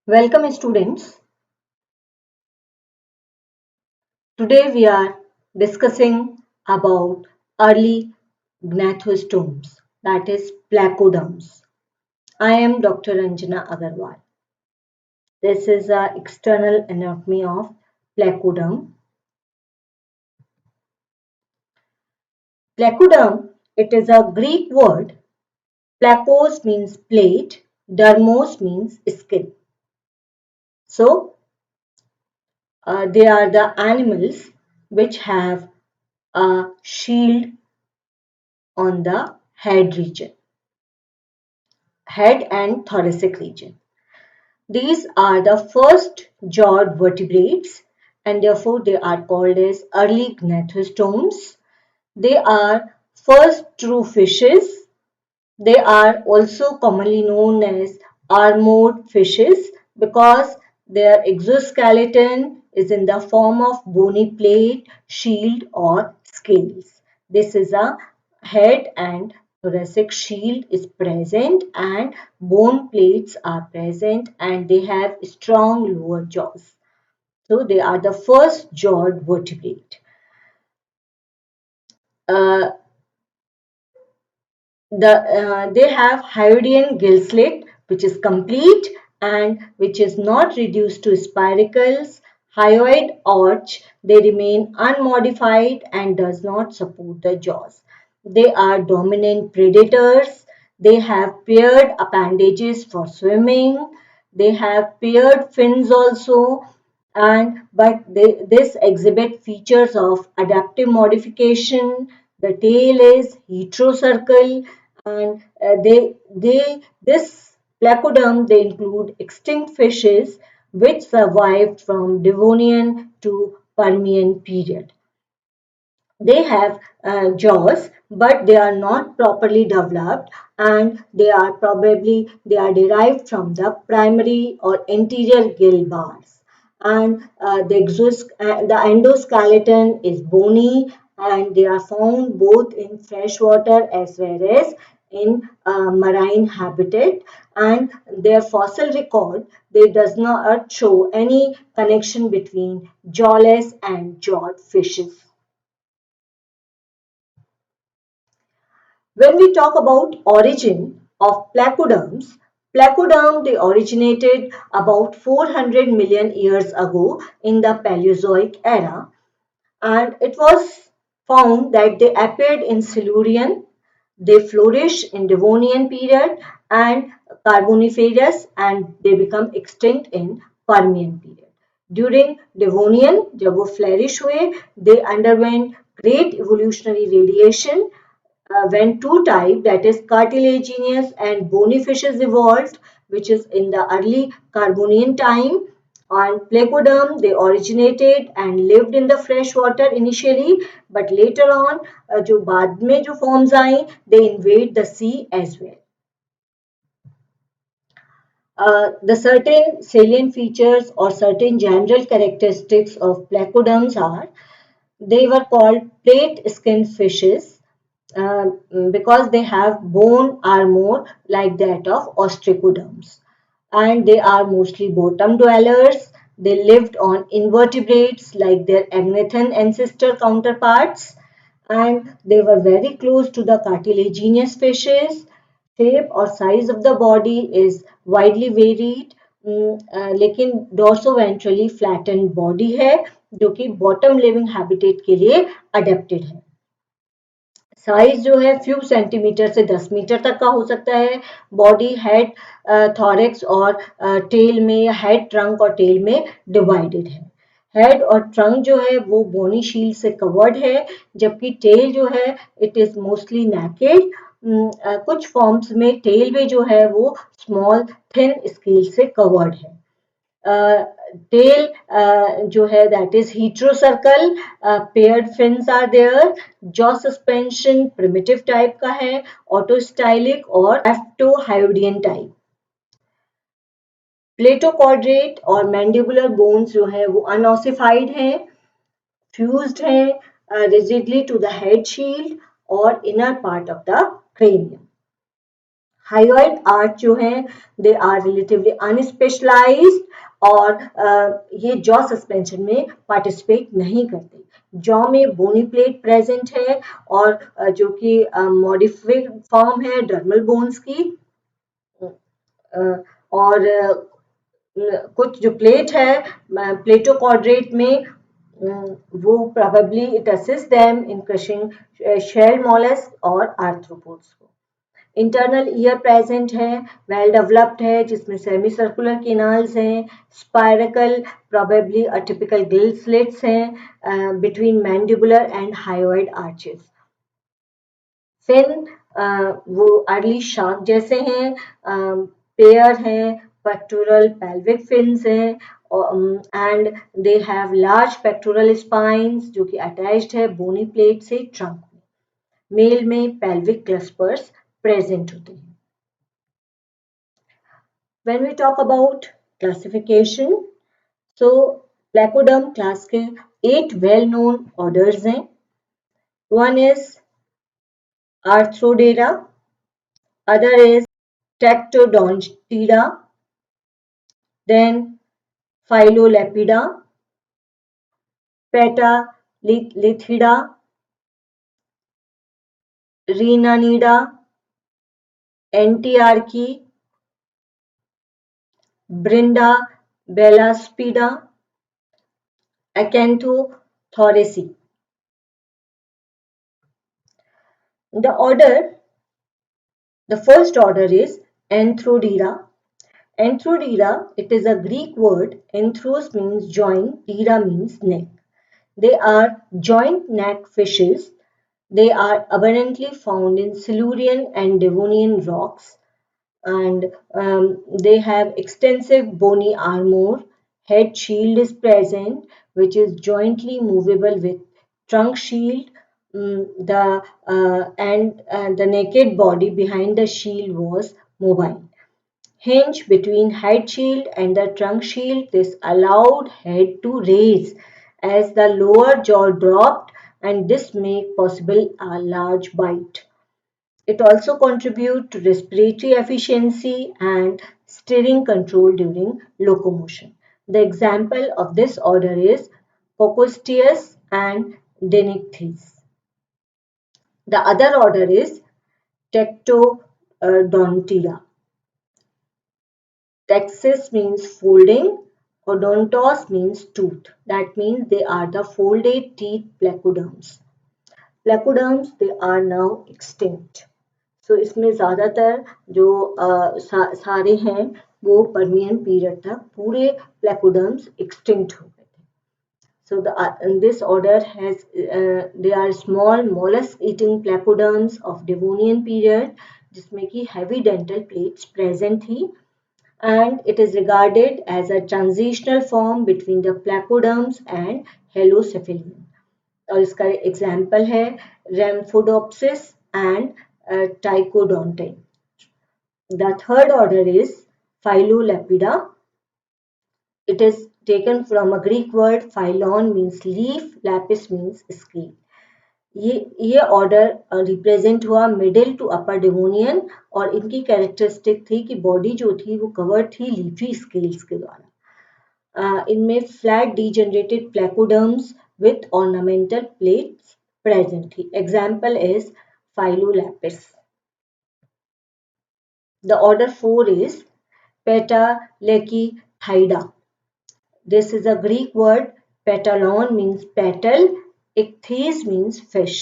Welcome students. Today we are discussing about early gnathostomes, that is placoderms. I am Dr. Ranjana Agarwal. This is the external anatomy of placoderm. Placoderm, it is a Greek word. Plakos means plate, dermos means skin. So they are the animals which have a shield on the head and thoracic region. These are the first jawed vertebrates and therefore they are called as early gnathostomes. They are first true fishes. They are also commonly known as armored fishes because their exoskeleton is in the form of bony plate, shield or scales. This is a head and thoracic shield is present and bone plates are present and they have strong lower jaws. So they are the first jawed vertebrate. Uh, they have hyoidine gill slit which is complete and which is not reduced to spiracles. Hyoid arch, they remain unmodified and does not support the jaws. They are dominant predators. They have paired appendages for swimming. They have paired fins also, and this exhibit features of adaptive modification. The tail is heterocircle, and this placoderm they include extinct fishes which survived from Devonian to Permian period. They have jaws but they are not properly developed and they are derived from the primary or anterior gill bars, and the endoskeleton is bony and they are found both in freshwater as well as in marine habitat, and their fossil record they does not show any connection between jawless and jawed fishes. When we talk about origin of placoderms, placoderm they originated about 400 million years ago in the Paleozoic era, and it was found that they appeared in Silurian, they flourish in Devonian period and Carboniferous, and they become extinct in Permian period. During Devonian, जब वो flourish हुए, they underwent great evolutionary radiation when two types, that is cartilaginous and bony fishes evolved, which is in the early Carbonian time. And placoderm, they originated and lived in the fresh water initially, but later on, जो बाद में जो forms I, they invade the sea as well. The certain salient features or certain general characteristics of placoderms are they were called plate skinned fishes uh, because they have bone armor like that of ostracoderms, and they are mostly bottom dwellers. They lived on invertebrates like their agnathan ancestor counterparts, and they were very close to the cartilaginous fishes. Shape or size of the body is widely varied, लेकिन डोर्सोवेंट्रली flattened body है जो कि bottom living habitat के लिए adapted है. Size जो है few centimetre से 10 मीटर तक का हो सकता है. बॉडी हेड थॉरेक्स और टेल में या हेड ट्रंक और टेल में डिवाइडेड है. हेड और ट्रंक जो है वो बोनी शील्ड से कवर्ड है, जबकि टेल जो है इट इज मोस्टली नेकेड. कुछ फॉर्म्स में टेल में जो है वो स्मॉल थिन स्केल से कवर्ड है. टेल जो है that is heterocercal, paired fins are there. Jaw suspension primitive type का है, ऑटोस्टाइलिक और एफ्टोहायोडियन टाइप. प्लेटोकॉर्डेट और मैंडिबुलर बोन्स जो है वो अनऑसिफाइड है, फ्यूज्ड है rigidly to the head shield or inner part of the cranium. Hyoid arch जो हैं दे आर रिलेटिवली अनस्पेशलाइज्ड और ये जॉ सस्पेंशन में पार्टिसिपेट नहीं करते। जॉ में बोनी प्लेट प्रेजेंट है और जो कि मॉडिफाइड फॉर्म है डर्मल बोन्स की। और कुछ जो प्लेट है प्लेटो क्वाड्रेट में वो probably it assists them in crushing shell mollusks और arthropods को। इंटरनल ईयर प्रेजेंट है, वेल डेवलप्ड है, जिसमें सेमी सर्कुलर केनाल्स हैं, spiracle probably atypical gill slits हैं between mandibular and hyoid arches. Fin वो अर्ली शार्क जैसे हैं, पेयर हैं, पेक्टोरल पेल्विक फिन्स हैं and they have large pectoral spines जो कि अटैच्ड है बोनी प्लेट से ट्रंक में। मेल में पेल्विक क्लस्पर्स प्रेजेंट होते हैं। When we talk about classification, so Placoderm class के 8 well-known orders हैं. One is Arthrodera, other is Tectodontida, then Philolepida, Petalitida, Rhinanida, Antiarchy, Brinda Bellaspida, Acanthothoraci. The first order is Anthrodira. Anthrodira, it is a Greek word. Anthros means joint, dira means neck. They are joint neck fishes. They are abundantly found in Silurian and Devonian rocks, and they have extensive bony armor. Head shield is present, which is jointly movable with trunk shield. The naked body behind the shield was mobile. Hinge between head shield and the trunk shield. This allowed head to raise as the lower jaw dropped, and this made possible a large bite. It also contributes to respiratory efficiency and steering control during locomotion. The example of this order is Cocosteus and Denichthyes. The other order is Tectodontida. Texis means folding, odontos means tooth. That means they are the folded teeth placoderms. Placoderms, they are now extinct. So इसमें ज़्यादातर जो सारे हैं वो Permian period तक पूरे placoderms extinct हो गए थे. So this order has they are small mollusk eating placoderms of Devonian period जिसमें कि heavy dental plates present थी, and it is regarded as a transitional form between the placoderms and Halocephalian. और इसका example है Rhamphodopsis and Trichodonta. The third order is Philolepida. It is taken from a Greek word phylon means leaf, lapis means scale. ये order represent हुआ middle to upper Devonian और इनकी characteristic थी कि body जो थी वो कवर्ड थी लीफी स्केल्स के द्वारा. इनमें flat degenerated placoderms with ornamental plates present थी. Example is Philolapis. The order 4 is Petalechthyda. This is a Greek word. Petalon means petal, ichthyes means fish.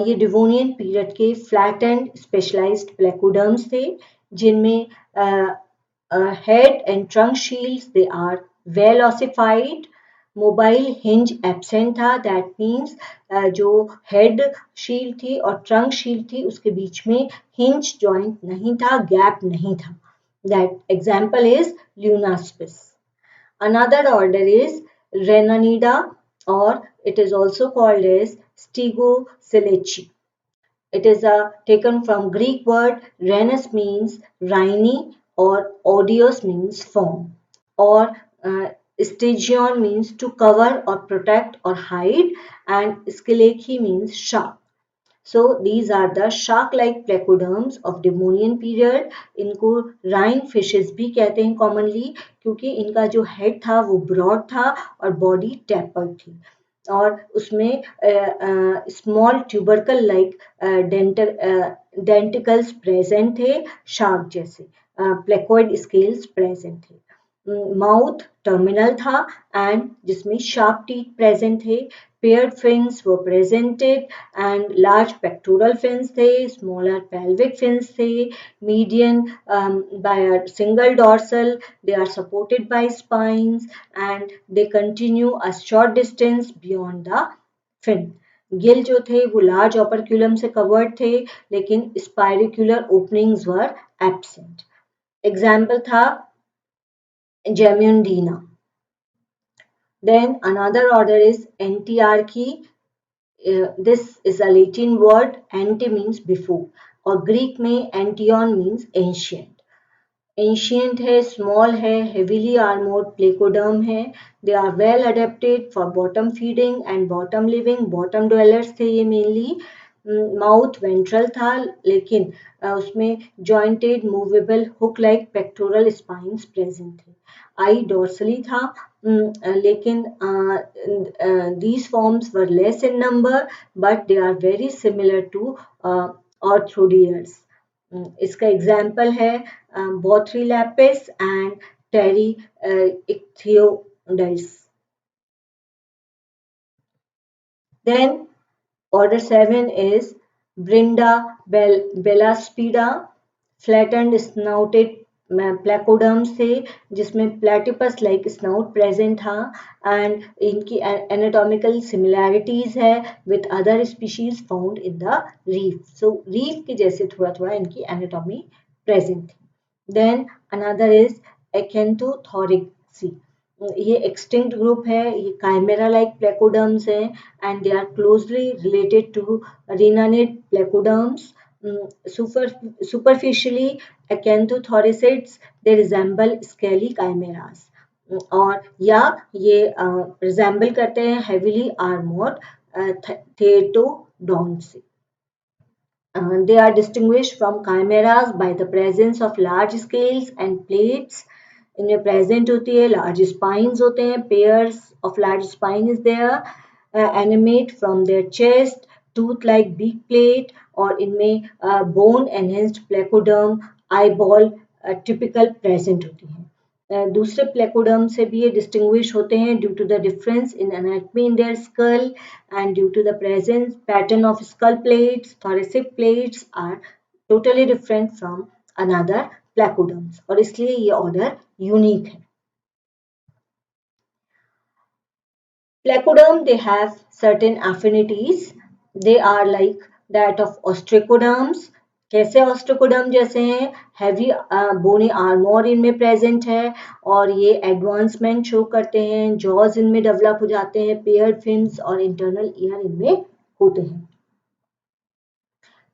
ये डिवोनियन पीरियड के फ्लैट एंड स्पेशलाइज्ड प्लेकोडर्म्स थे जिनमें head and trunk shields they are well ossified. Mobile hinge absent था. That means जो head shield थी और trunk shield थी उसके बीच में हिंज जॉइंट नहीं था, गैप नहीं था. That example is Lunaspis. Another order is Rhenanida, or it is also called as Stegoselechi. It is taken from Greek word Rhenus means rhini or odios means form, or Stegion means to cover or protect or hide, and Skelechi means sharp. So these are the shark-like placoderms of Devonian period. इनको राइन fishes भी कहते हैं commonly, क्योंकि इनका जो head था वो broad था और बॉडी टैपर्ड थी, और उसमें small tubercle like denticles present थे, शार्क जैसे प्लेकोइड स्केल्स प्रेजेंट थे। माउथ टर्मिनल था एंड जिसमें शार्प टीथ प्रेजेंट थे, paired fins were presented and large pectoral fins थे, smaller pelvic fins थे, median by a single dorsal, they are supported by spines and they continue a short distance beyond the fin. Gill जो थे वो large operculum से covered थे, लेकिन स्पायरिकुलर openings वर absent. Example था Gemundina. Then another order is Entearchy. This is a Latin word, ante means before, और Greek में एंटियन means ancient. एंशियंट है, स्मॉल है, हेवीली आर्मोर्ड प्लेकोडर्म है, they are well adapted for bottom feeding and bottom living, bottom dwellers थे ये mainly. Mouth ventral था, लेकिन उसमें jointed movable hook like pectoral spines present थे। आई डोर्सली था, लेकिन these forms were less in number but they are very similar to orthodires. इसका example है Bothriolepis and Pterichthyodes. Then order 7 is Brinda bellaspida, flattened snouted placoderms थे, जिसमें platypus like snout present था and इनकी anatomical similarities है with other species found in the reef. So reef के जैसे थोड़ा थोड़ा इनकी एनाटॉमी प्रेजेंट थी। देन अनदर इज एक्केंथोथोरिक्सी, ये एक्सटिंक्ट ग्रुप है, ये काइमेरा लाइक प्लेकोडर्म्स हैं and they are closely related to rhenanid placoderms. Superficially, acanthothoracids they resemble scaly chimeras, और या ये resemble करते हैं heavily armored theatodonts से। They are distinguished from chimeras by the presence of large scales and plates. इनमें present होती है, large spines होते हैं, pairs of large spine is there, animate from their chest, tooth like beak plate, और इनमें bone enhanced placoderm eyeball typical present होती है। दूसरे प्लेकोडर्म से भी ये डिस्टिंग्विश होते हैं due to the difference in anatomy in their skull and due to the presence pattern of skull plates, thoracic plates are totally different from another placoderms, और इसलिए ये ऑर्डर यूनिक है। Placoderm, they have certain affinities. They are like that of ostracoderms. कैसे ऑस्ट्रोकोडर्म जैसे हैं, heavy बोनी armour इनमें present है और ये एडवांसमेंट शो करते हैं, जॉज इनमें डेवलप हो जाते हैं, पेयर्ड फिन्स और इंटरनल ईयर इनमें होते हैं।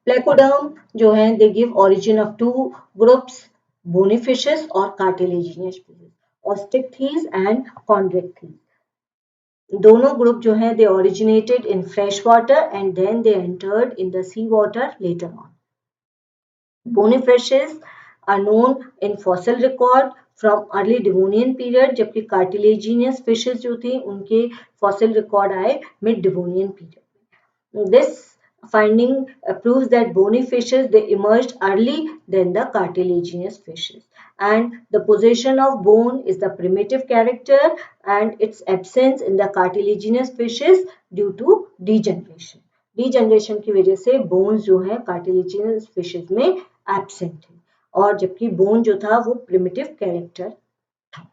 प्लेकोडर्म जो हैं they give origin of two groups, bony fishes और cartilaginous fishes, Osteichthyes and Chondrichthyes. दोनों ग्रुप जो हैं they originated in fresh water and then they entered in the sea water later on. Bony fishes are known in fossil record from early Devonian period, जबकि cartilaginous fishes जो थी उनके fossil record आए mid Devonian period. This finding proves that bony fishes they emerged early than the cartilaginous fishes, and the possession of bone is the primitive character and its absence in the cartilaginous fishes due to degeneration. Degeneration की वजह से bones जो है cartilaginous fishes में absent है, और जबकि bone जो था वो primitive character था।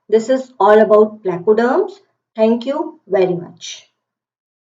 This is all about placoderms. Thank you very much.